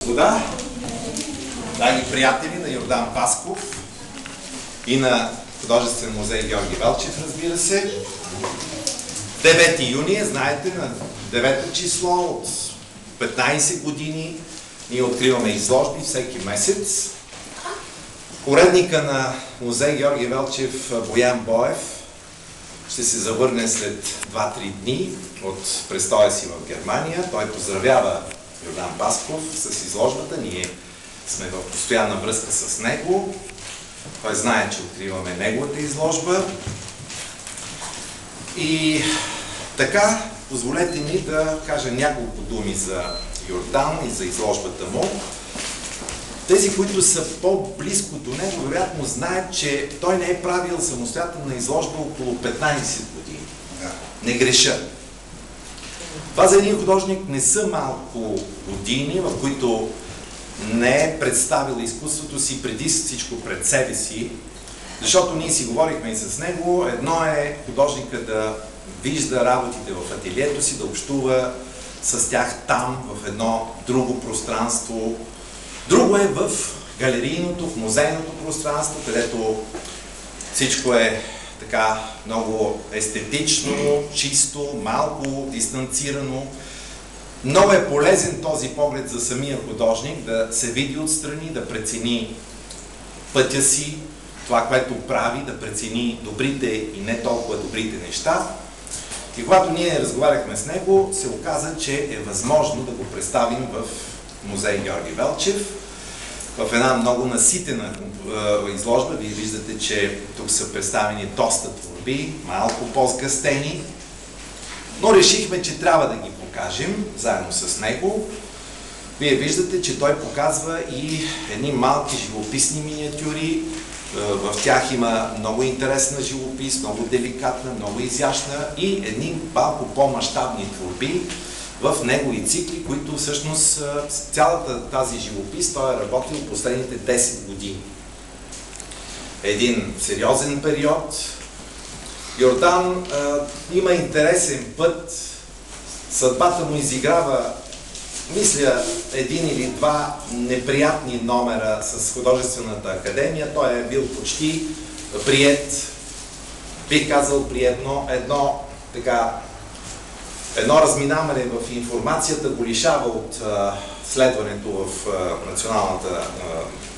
Господа, драги приятели на Йордан Пасков и на Художествен музей Георги Велчев, разбира се. 9 юни, знаете, на 9 число от 15 години ние откриваме изложби всеки месец. Уредника на музей Георги Велчев Боян Боев ще се завърне след 2-3 дни от престоя си в Германия. Той поздравява Йордан Пасков с изложбата. Ние сме в постоянна връзка с него. Той знае, че откриваме неговата изложба. И така, позволете ми да кажа няколко думи за Йордан и за изложбата му. Тези, които са по-близко до него, вероятно знаят, че той не е правил самостоятелна изложба около 15 години. Не греша. Това за един художник не са малко години, в които не е представил изкуството си преди всичко пред себе си, защото ние си говорихме и с него. Едно е художника да вижда работите в ателието си, да общува с тях там, в едно друго пространство. Друго е в галерийното, в музейното пространство, където всичко е така много естетично, чисто, малко дистанцирано. Много е полезен този поглед за самия художник, да се види отстрани, да прецени пътя си, това, което прави, да прецени добрите и не толкова добрите неща. И когато ние разговаряхме с него, се оказа, че е възможно да го представим в музей Георги Велчев, в една много наситена изложба. Вие виждате, че тук са представени доста творби, малко по-сгъстени, но решихме, че трябва да ги покажем заедно с него. Вие виждате, че той показва и едни малки живописни миниатюри. В тях има много интересна живопис, много деликатна, много изящна и едни малко по-мащабни творби в негови цикли, които всъщност цялата тази живопис той е работил последните 10 години. Един сериозен период. Йордан има интересен път. Съдбата му изиграва, мисля, един или два неприятни номера с Художествената академия. Той е бил почти приет, бих казал при едно разминаване в информацията го лишава от следването в Националната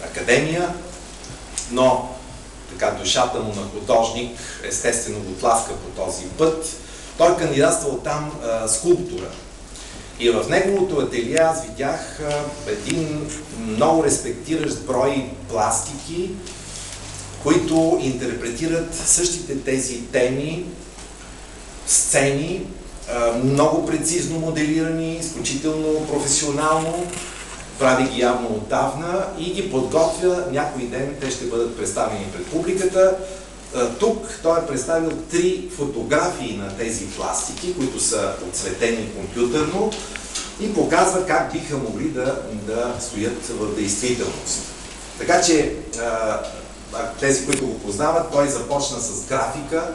академия, но така душата му на художник естествено го тласка по този път. Той кандидатствал там скулптура. И в неговото ателие аз видях един много респектиращ брой пластики, които интерпретират същите тези теми, сцени, много прецизно моделирани, изключително професионално, прави ги явно отдавна и ги подготвя. Някой ден те ще бъдат представени пред публиката. Тук той е представил 3 фотографии на тези пластики, които са отцветени компютърно и показва как биха могли да стоят в действителност. Така че тези, които го познават, той започна с графика.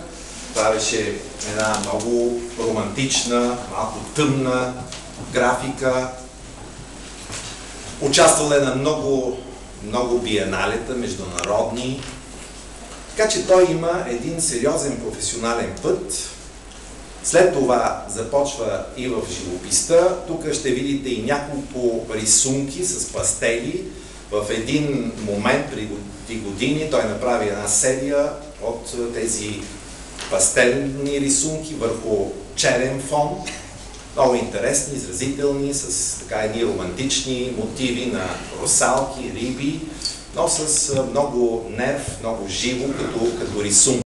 Правеше една много романтична, малко тъмна графика. Участвал е на много биеналета, международни. Така че той има един сериозен професионален път. След това започва и в живописта. Тук ще видите и няколко рисунки с пастели. В един момент, преди години, той направи една серия от тези пастелни рисунки върху черен фон. Много интересни, изразителни, с така едни романтични мотиви на русалки, риби, но с много нерв, много живо, като рисунки.